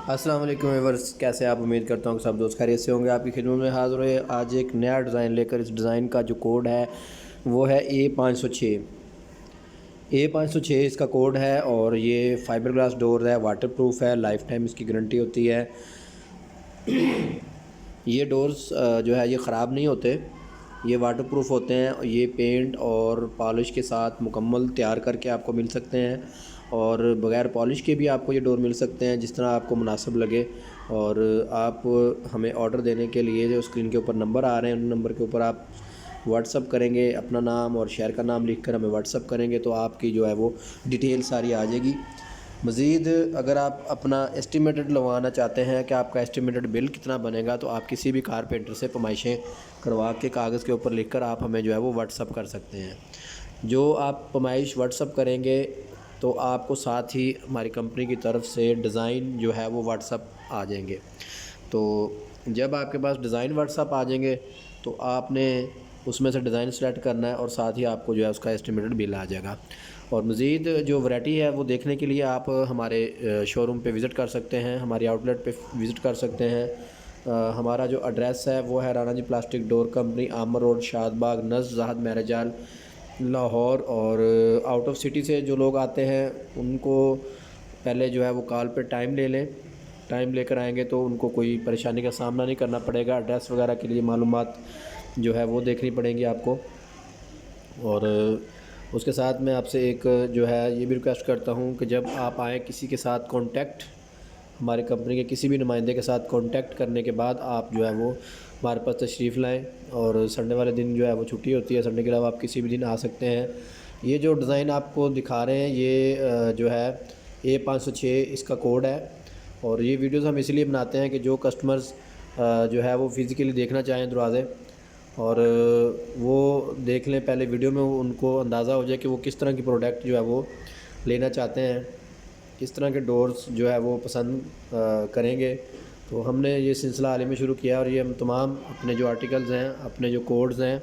अस्सलाम वालेकुम व्यूअर्स, कैसे आप? उम्मीद करता हूँ कि सब दोस्त खैरियत से होंगे। आपकी खिदमत में हाज़िर हुए आज एक नया डिज़ाइन लेकर। इस डिज़ाइन का जो कोड है वो है A506 इसका कोड है। और ये फाइबर ग्लास डोर है, वाटरप्रूफ है, लाइफ टाइम इसकी गारंटी होती है। ये डोर्स जो है ये ख़राब नहीं होते, ये वाटरप्रूफ होते हैं। ये पेंट और पॉलिश के साथ मुकम्मल तैयार करके आपको मिल सकते हैं, और बग़ैर पॉलिश के भी आपको ये डोर मिल सकते हैं, जिस तरह आपको मुनासिब लगे। और आप हमें ऑर्डर देने के लिए जो स्क्रीन के ऊपर नंबर आ रहे हैं, उन नंबर के ऊपर आप व्हाट्सअप करेंगे, अपना नाम और शहर का नाम लिखकर हमें व्हाट्सअप करेंगे तो आपकी जो है वो डिटेल सारी आ जाएगी। मज़ीद अगर आप अपना एस्टिमेटेड लगवाना चाहते हैं कि आपका एस्टिमेटेड बिल कितना बनेगा, तो आप किसी भी कारपेंटर से पैमाइशें करवा के कागज़ के ऊपर लिखकर आप हमें जो है वो व्हाट्सअप कर सकते हैं। जो आप पैमाइश व्हाट्सअप करेंगे तो आपको साथ ही हमारी कंपनी की तरफ से डिज़ाइन जो है वो व्हाट्सअप आ जाएंगे। तो जब आपके पास डिज़ाइन व्हाट्सअप आ जाएंगे तो आपने उसमें से डिज़ाइन सेलेक्ट करना है, और साथ ही आपको जो है उसका एस्टिमेटेड बिल आ जाएगा। और मज़ीद जो वैरायटी है वो देखने के लिए आप हमारे शोरूम पे विज़िट कर सकते हैं, हमारी आउटलेट पे विज़िट कर सकते हैं। हमारा जो एड्रेस है वो है Rana ji plastic door company, Amar road, Shadbagh, Naz Zahid marriage hall, Lahore. और आउट ऑफ सिटी से जो लोग आते हैं उनको पहले जो है वो कॉल पे टाइम ले लें। टाइम लेकर आएंगे तो उनको कोई परेशानी का सामना नहीं करना पड़ेगा। एड्रेस वगैरह के लिए मालूमात जो है वो देखनी पड़ेंगी आपको। और उसके साथ मैं आपसे एक जो है ये भी रिक्वेस्ट करता हूँ कि जब आप आएँ, किसी के साथ कांटेक्ट, हमारे कंपनी के किसी भी नुमाइंदे के साथ कांटेक्ट करने के बाद आप जो है वो हमारे पास तशरीफ़ लाएँ। और संडे वाले दिन जो है वो छुट्टी होती है, संडे के अलावा आप किसी भी दिन आ सकते हैं। ये जो डिज़ाइन आपको दिखा रहे हैं ये जो है A506 इसका कोड है। और ये वीडियोज़ हम इसलिए बनाते हैं कि जो कस्टमर्स जो है वो फ़िज़िकली देखना चाहें दरवाज़े, और वो देख लें पहले वीडियो में, उनको अंदाज़ा हो जाए कि वो किस तरह की प्रोडक्ट जो है वो लेना चाहते हैं, किस तरह के डोर्स जो है वो पसंद करेंगे। तो हमने ये सिलसिला हाल ही में शुरू किया, और ये हम तमाम अपने जो आर्टिकल्स हैं, अपने जो कोड्स हैं,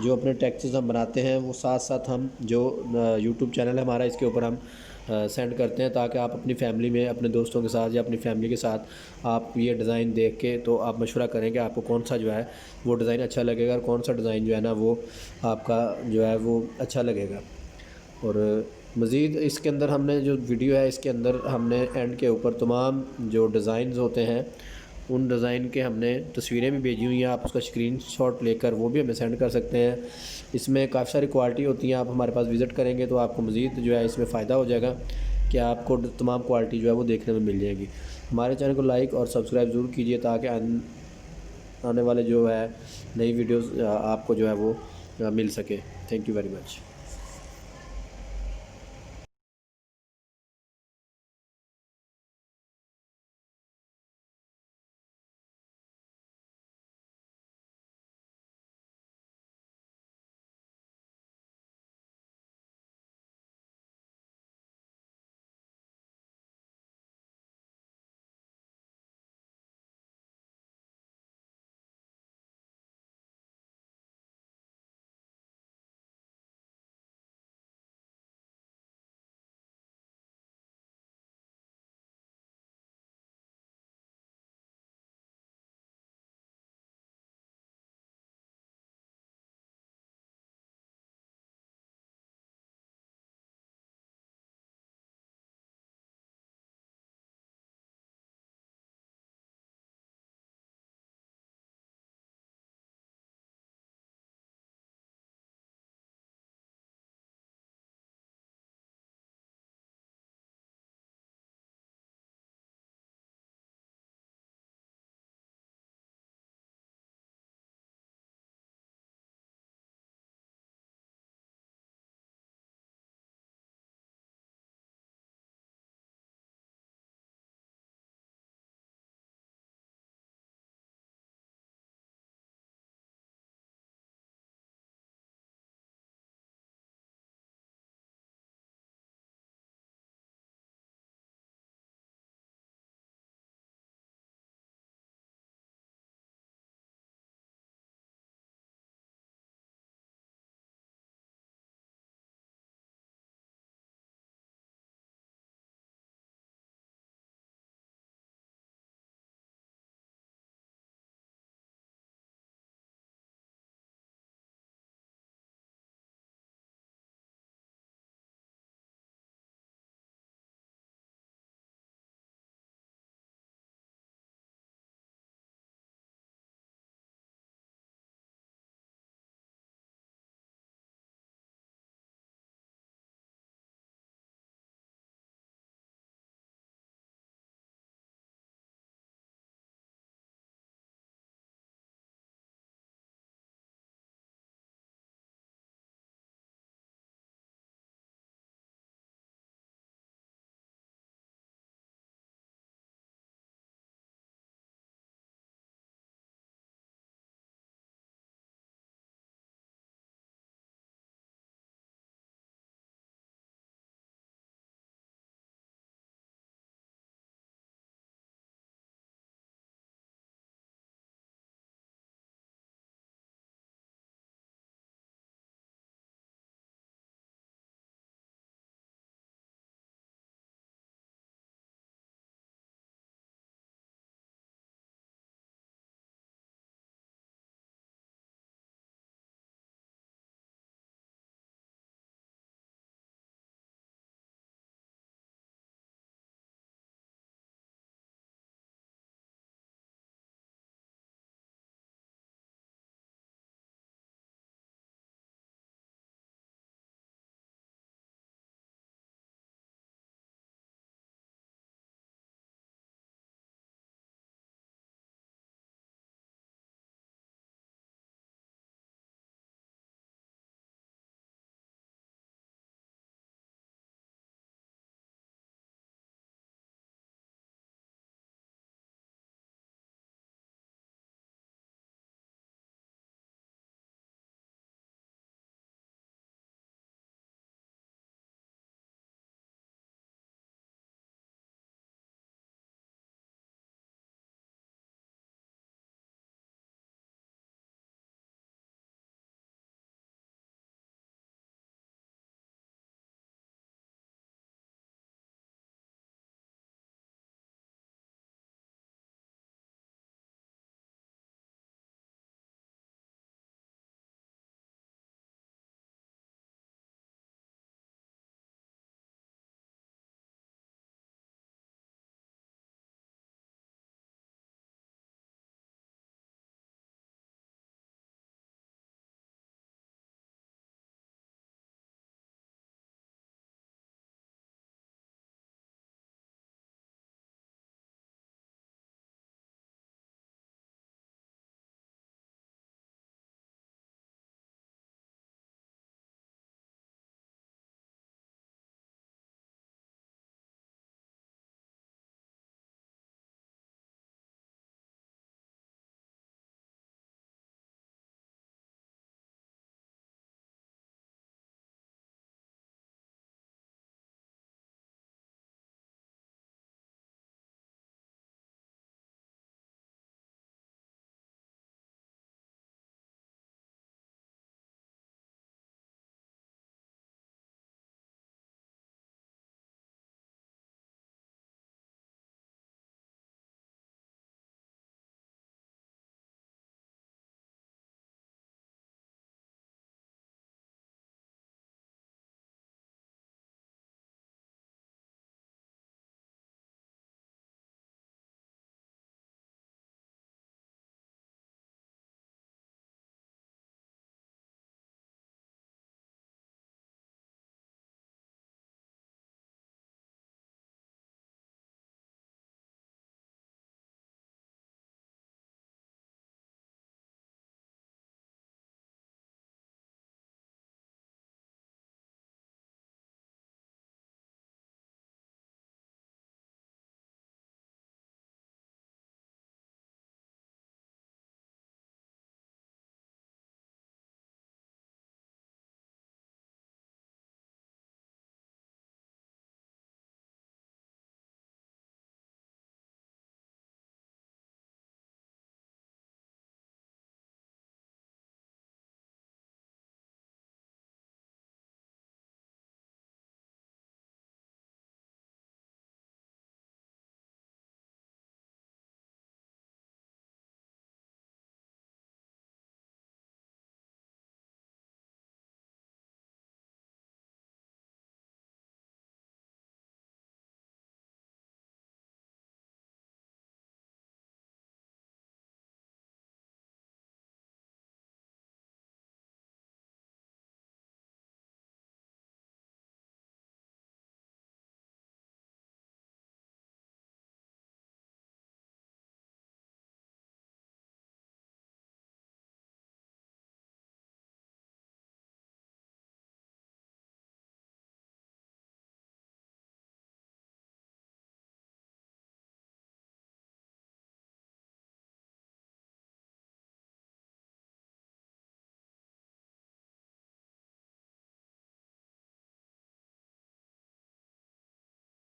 जो अपने टेक्स्ट्स हम बनाते हैं, वो साथ साथ हम जो यूट्यूब चैनल है हमारा, इसके ऊपर हम सेंड करते हैं, ताकि आप अपनी फ़ैमिली में, अपने दोस्तों के साथ या अपनी फ़ैमिली के साथ आप ये डिज़ाइन देख के तो आप मशवरा करें कि आपको कौन सा जो है वो डिज़ाइन अच्छा लगेगा, और कौन सा डिज़ाइन जो है ना वो आपका जो है वो अच्छा लगेगा। और मज़ीद इसके अंदर हमने जो वीडियो है, इसके अंदर हमने एंड के ऊपर तमाम जो डिज़ाइंस होते हैं उन डिज़ाइन के हमने तस्वीरें भी भेजी हुई हैं। आप उसका स्क्रीनशॉट लेकर वो भी हमें सेंड कर सकते हैं। इसमें काफ़ी सारी क्वालिटी होती हैं। आप हमारे पास विज़िट करेंगे तो आपको मज़ीद जो है इसमें फ़ायदा हो जाएगा कि आपको तमाम क्वालिटी जो है वो देखने में मिल जाएगी। हमारे चैनल को लाइक और सब्सक्राइब ज़रूर कीजिए, ताकि आने वाले जो है नई वीडियोज़ आपको जो है वो मिल सके। Thank you very much.